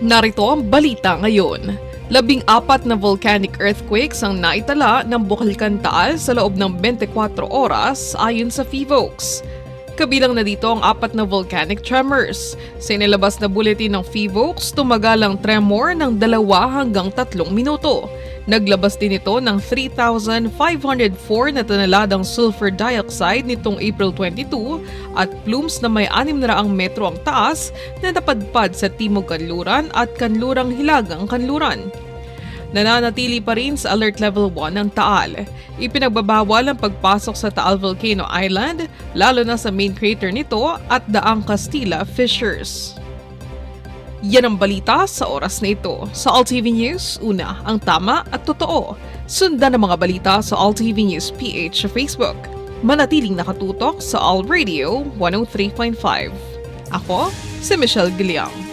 Narito ang balita ngayon. 14 na volcanic earthquakes ang naitala ng Bukalkan Taal sa loob ng 24 oras ayon sa PHIVOLCS. Kabilang na dito ang 4 na volcanic tremors. Sa inilabas na bulletin ng PHIVOLCS, tumagal ang tremor ng 2 hanggang 3 minuto. Naglabas din ito ng 3,504 na toneladang sulfur dioxide nitong April 22 at plumes na may 600 metro ang taas na napadpad sa Timog Kanluran at Kanlurang Hilagang Kanluran. Nananatili pa rin sa Alert Level 1 ang Taal. Ipinagbabawal ang pagpasok sa Taal Volcano Island, lalo na sa main crater nito at Daang Castilla Fissures. Yan ang balita sa oras na ito. Sa ALTV News, una, ang tama at totoo. Sundan ang mga balita sa ALTV News PH sa Facebook. Manatiling nakatutok sa All Radio 103.5. Ako, si Michelle Giliang.